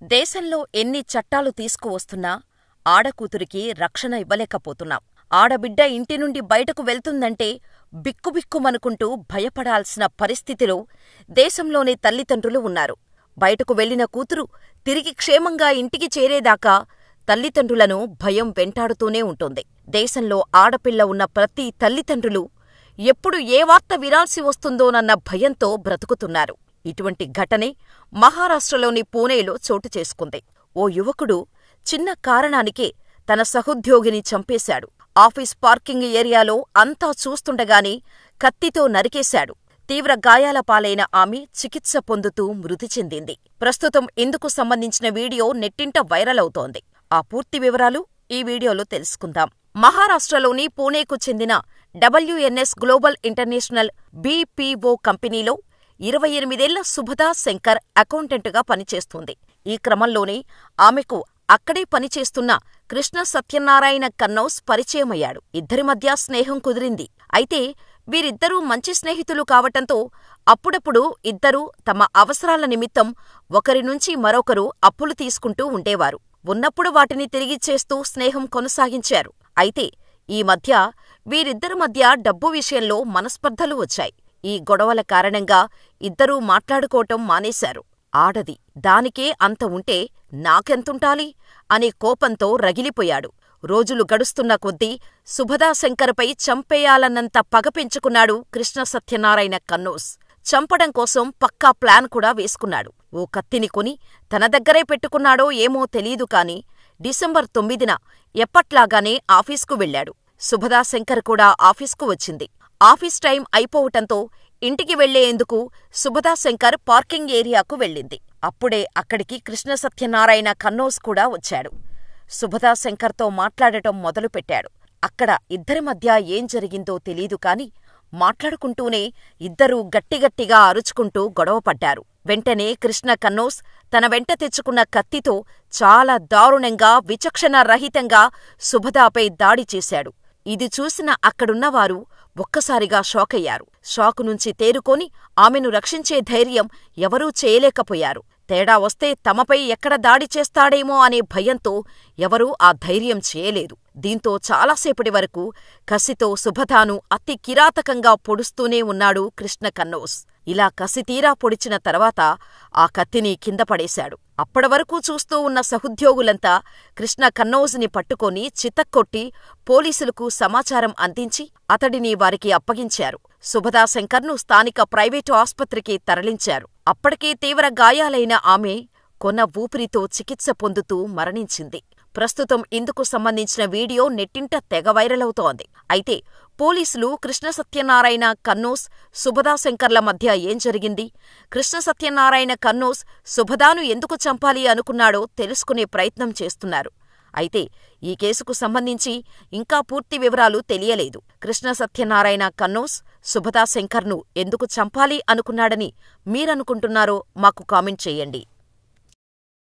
దేశంలో ఎన్ని చట్టాలు తీసుకువస్తున్నా ఆడకూతురికి రక్షణ ఇవ్వలేకపోతున్నాం. ఆడబిడ్డ ఇంటినుండి బయటకు వెళ్తుందంటే బిక్కుబిక్కుమనుకుంటూ భయపడాల్సిన పరిస్థితిలో దేశంలోని తల్లిదండ్రులు ఉన్నారు. బయటకు వెళ్లిన కూతురు తిరిగి క్షేమంగా ఇంటికి చేరేదాకా తల్లిదండ్రులను భయం వెంటాడుతూనే ఉంటుంది. దేశంలో ఆడపిల్ల ఉన్న ప్రతి తల్లిదండ్రులు ఎప్పుడు ఏ వార్త వినాల్సి వస్తుందోనన్న భయంతో బ్రతుకుతున్నారు. ఇటువంటి ఘటనే మహారాష్ట్రలోని పూణేలో చోటు చేసుకుంది. ఓ యువకుడు చిన్న కారణానికే తన సహోద్యోగిని చంపేశాడు. ఆఫీస్ పార్కింగ్ ఏరియాలో అంతా చూస్తుండగానే కత్తితో నరికేశాడు. తీవ్ర గాయాల పాలైన ఆమె చికిత్స పొందుతూ మృతి చెందింది. ప్రస్తుతం ఇందుకు సంబంధించిన వీడియో నెట్టింట వైరల్ అవుతోంది. ఆ పూర్తి వివరాలు ఈ వీడియోలో తెలుసుకుందాం. మహారాష్ట్రలోని పూణేకు చెందిన WNS గ్లోబల్ ఇంటర్నేషనల్ BPO కంపెనీలో 28 ఏళ్ల సుభదా శంకర్ అకౌంటెంటుగా పనిచేస్తోంది. ఈ క్రమంలోనే ఆమెకు అక్కడే పనిచేస్తున్న కృష్ణ సత్యనారాయణ కన్నౌస్ పరిచయమయ్యాడు. ఇద్దరి మధ్య స్నేహం కుదిరింది. అయితే వీరిద్దరూ మంచి స్నేహితులు కావటంతో అప్పుడప్పుడు ఇద్దరూ తమ అవసరాల నిమిత్తం ఒకరి నుంచి మరొకరు అప్పులు తీసుకుంటూ ఉండేవారు. ఉన్నప్పుడు వాటిని తిరిగిచ్చేస్తూ స్నేహం కొనసాగించారు. అయితే ఈ మధ్య వీరిద్దరి మధ్య డబ్బు విషయంలో మనస్పర్ధలు వచ్చాయి. ఈ గొడవల కారణంగా ఇద్దరూ మాట్లాడుకోవటం మానేశారు. ఆడది, దానికే అంత ఉంటే నాకెంతుంటాలి అనే కోపంతో రగిలిపోయాడు. రోజులు గడుస్తున్న కొద్దీ సుభదా శంకర్పై చంపేయాలన్నంత పగ పెంచుకున్నాడు కృష్ణ సత్యనారాయణ కన్నౌస్. చంపడం కోసం పక్కా ప్లాన్ కూడా వేసుకున్నాడు. ఓ కత్తిని కొని తన దగ్గరే పెట్టుకున్నాడో ఏమో తెలీదు కాని డిసెంబర్ 9న ఎప్పట్లాగానే ఆఫీస్కు వెళ్లాడు. సుభదా శంకర్ కూడా ఆఫీస్కు వచ్చింది. ఆఫీస్ టైం అయిపోవటంతో ఇంటికి వెళ్లేందుకు సుభదా శంకర్ పార్కింగ్ ఏరియాకు వెళ్ళింది. అప్పుడే అక్కడికి కృష్ణ సత్యనారాయణ కన్నౌస్ కూడా వచ్చాడు. సుభదా శంకర్తో మాట్లాడటం మొదలుపెట్టాడు. అక్కడ ఇద్దరి మధ్య ఏం జరిగిందో తెలీదు కాని మాట్లాడుకుంటూనే ఇద్దరూ గట్టిగట్టిగా అరుచుకుంటూ గొడవపడ్డారు. వెంటనే కృష్ణ కన్నౌస్ తన వెంట తెచ్చుకున్న కత్తితో చాలా దారుణంగా, విచక్షణారహితంగా సుభదాపై దాడి చేశాడు. ఇది చూసిన అక్కడున్నవారు ఒక్కసారిగా షాకయ్యారు. షాకు నుంచి తేరుకొని ఆమెను రక్షించే ధైర్యం ఎవరూ చేయలేకపోయారు. తేడా వస్తే తమపై ఎక్కడ దాడి చేస్తాడేమో అనే భయంతో ఎవరూ ఆ ధైర్యం చేయలేదు. దీంతో చాలాసేపటి వరకు కసితో సుభదాను అతి కిరాతకంగా పొడుస్తూనే ఉన్నాడు కృష్ణ కన్నౌస్. ఇలా కసితీరా పొడిచిన తర్వాత ఆ కత్తిని కింద పడేశాడు. అప్పటివరకు చూస్తూ ఉన్న సహోద్యోగులంతా కృష్ణ కన్నౌస్ని పట్టుకొని చితక్కొట్టి పోలీసులకు సమాచారం అందించి అతడిని వారికి అప్పగించారు. సుభదా శంకర్ను స్థానిక ప్రైవేటు ఆస్పత్రికి తరలించారు. అప్పటికే తీవ్ర గాయాలైన ఆమె కొన ఊపిరితో చికిత్స పొందుతూ మరణించింది. ప్రస్తుతం ఇందుకు సంబంధించిన వీడియో నెట్టింట తెగ వైరలవుతోంది. అయితే పోలీసులు కృష్ణ సత్యనారాయణ కన్నౌస్, సుభదా శంకర్ల మధ్య ఏం జరిగింది, కృష్ణ సత్యనారాయణ కన్నౌస్ సుభదాను ఎందుకు చంపాలి అనుకున్నాడో తెలుసుకునే ప్రయత్నం చేస్తున్నారు. అయితే ఈ కేసుకు సంబంధించి ఇంకా పూర్తి వివరాలు తెలియలేదు. కృష్ణ సత్యనారాయణ కన్నౌస్ సుభదా శంకర్ను ఎందుకు చంపాలి అనుకున్నాడని మీరనుకుంటున్నారో మాకు కామెంట్ చేయండి.